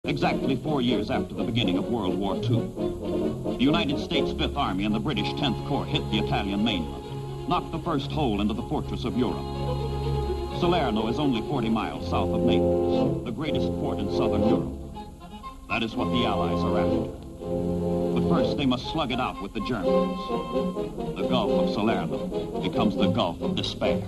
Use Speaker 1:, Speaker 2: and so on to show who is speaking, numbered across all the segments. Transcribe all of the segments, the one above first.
Speaker 1: Exactly 4 years after the beginning of World War II, the United States Fifth Army and the British 10th Corps hit the Italian mainland, knocked the first hole into the fortress of Europe. Salerno is only 40 miles south of Naples, the greatest port in southern Europe. That is what the Allies are after. But first, they must slug it out with the Germans. The Gulf of Salerno becomes the Gulf of Despair.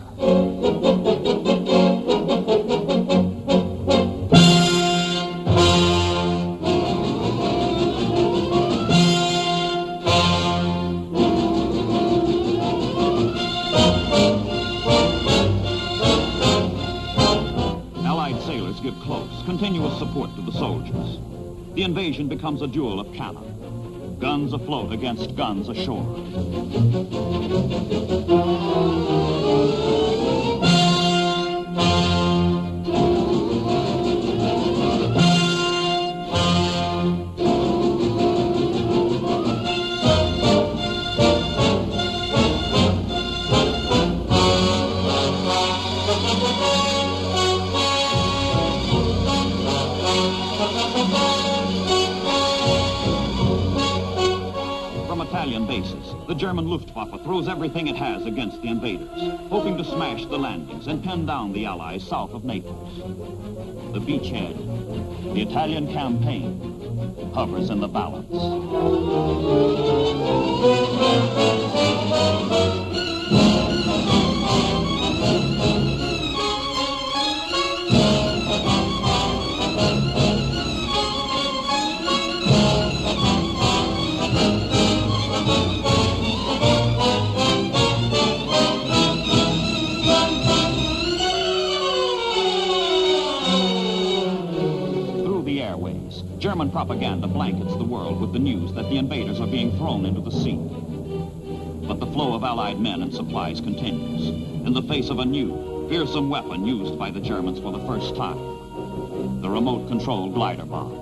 Speaker 1: Allied sailors give close, continuous support to the soldiers. The invasion becomes a duel of cannon. Guns afloat against guns ashore. Italian bases, the German Luftwaffe throws everything it has against the invaders, hoping to smash the landings and pin down the Allies south of Naples. The beachhead, the Italian campaign, hovers in the balance. German propaganda blankets the world with the news that the invaders are being thrown into the sea. But the flow of Allied men and supplies continues in the face of a new, fearsome weapon used by the Germans for the first time, the remote-controlled glider bomb.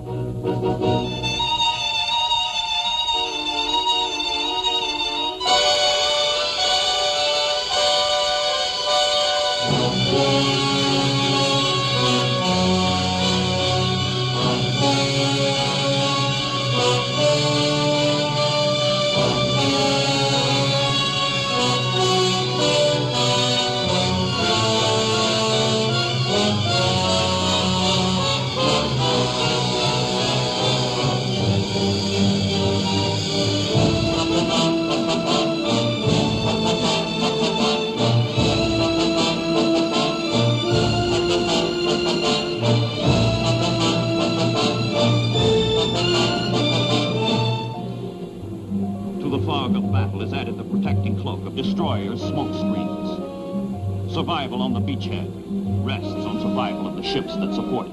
Speaker 1: Destroyers' smoke screens. Survival on the beachhead rests on survival of the ships that support it.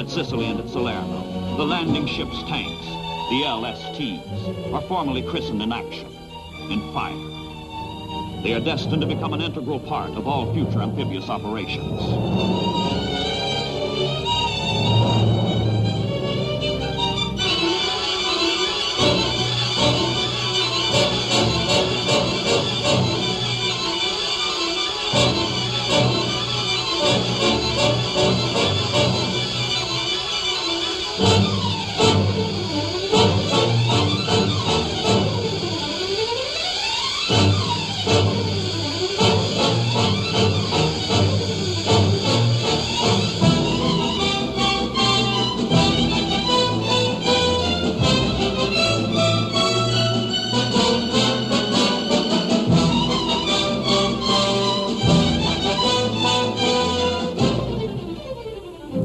Speaker 1: Sicily and at Salerno, the landing ships' tanks, the LSTs, are formally christened in action, in fire. They are destined to become an integral part of all future amphibious operations.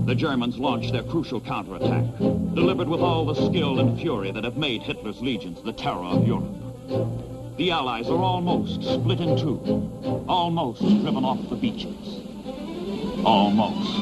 Speaker 1: The Germans launched their crucial counterattack, delivered with all the skill and fury that have made Hitler's legions the terror of Europe. The Allies are almost split in two, almost driven off the beaches. Almost.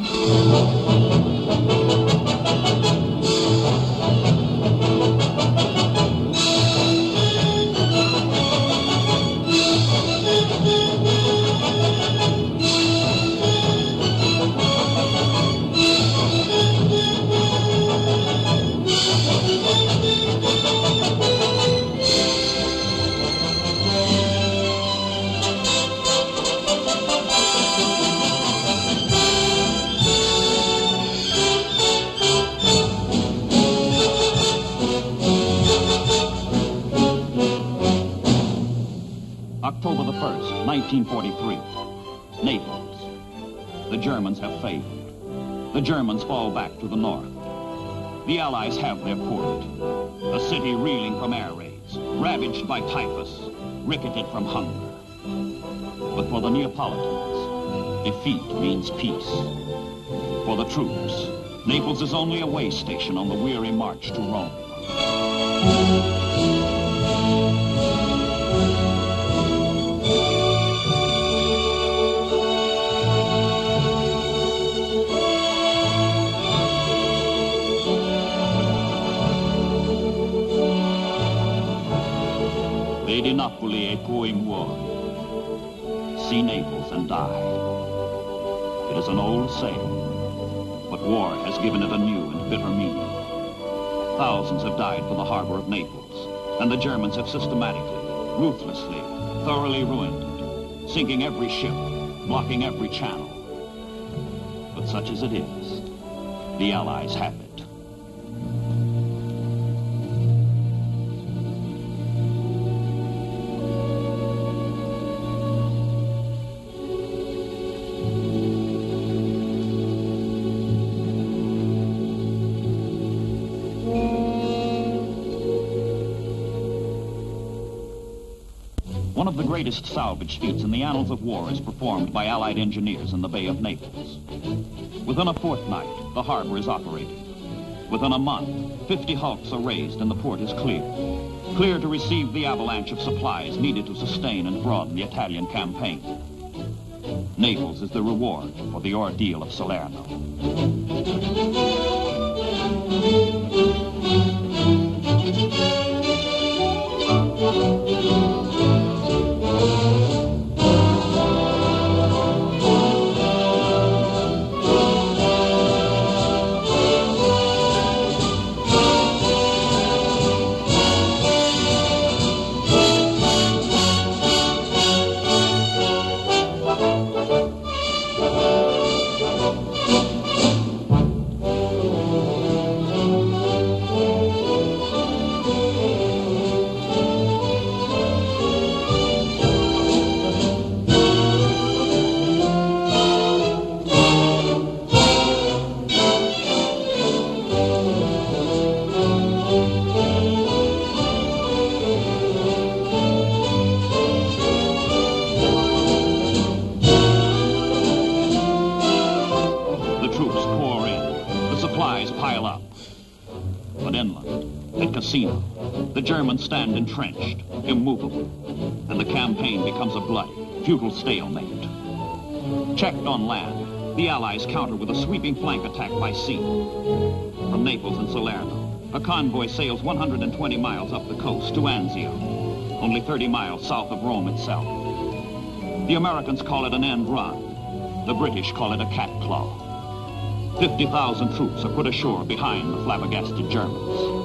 Speaker 1: Mars, 1943. Naples. The Germans have failed. The Germans fall back to the north. The Allies have their port. A city reeling from air raids, ravaged by typhus, ricketed from hunger. But for the Neapolitans, defeat means peace. For the troops, Naples is only a way station on the weary march to Rome. Vedi Napoli e poi muori. See Naples and die. It is an old saying, but war has given it a new and bitter meaning. Thousands have died for the harbor of Naples, and the Germans have systematically, ruthlessly, thoroughly ruined it, sinking every ship, blocking every channel. But such as it is, the Allies have it. One of the greatest salvage feats in the annals of war is performed by Allied engineers in the Bay of Naples. Within a fortnight, the harbor is operating. Within a month, 50 hulks are raised and the port is clear. Clear to receive the avalanche of supplies needed to sustain and broaden the Italian campaign. Naples is the reward for the ordeal of Salerno. Pile up. But inland, at Cassino, the Germans stand entrenched, immovable, and the campaign becomes a bloody, futile stalemate. Checked on land, the Allies counter with a sweeping flank attack by sea. From Naples and Salerno, a convoy sails 120 miles up the coast to Anzio, only 30 miles south of Rome itself. The Americans call it an end run. The British call it a cat claw. 50,000 troops are put ashore behind the flabbergasted Germans.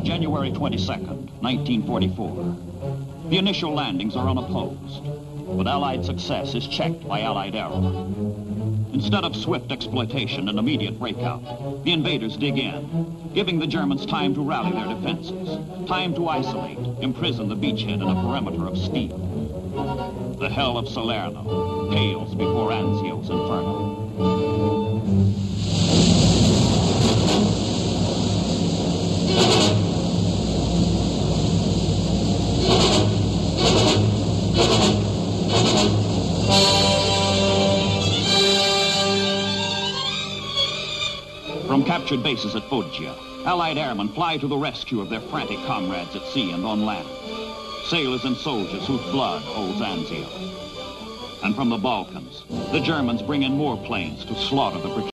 Speaker 1: January 22nd, 1944. The initial landings are unopposed, but Allied success is checked by Allied error. Instead of swift exploitation and immediate breakout, the invaders dig in, giving the Germans time to rally their defenses, time to isolate, imprison the beachhead in a perimeter of steel. The hell of Salerno pales before Anzio's inferno. From captured bases at Foggia, Allied airmen fly to the rescue of their frantic comrades at sea and on land. Sailors and soldiers whose blood holds Anzio. And from the Balkans, the Germans bring in more planes to slaughter the British.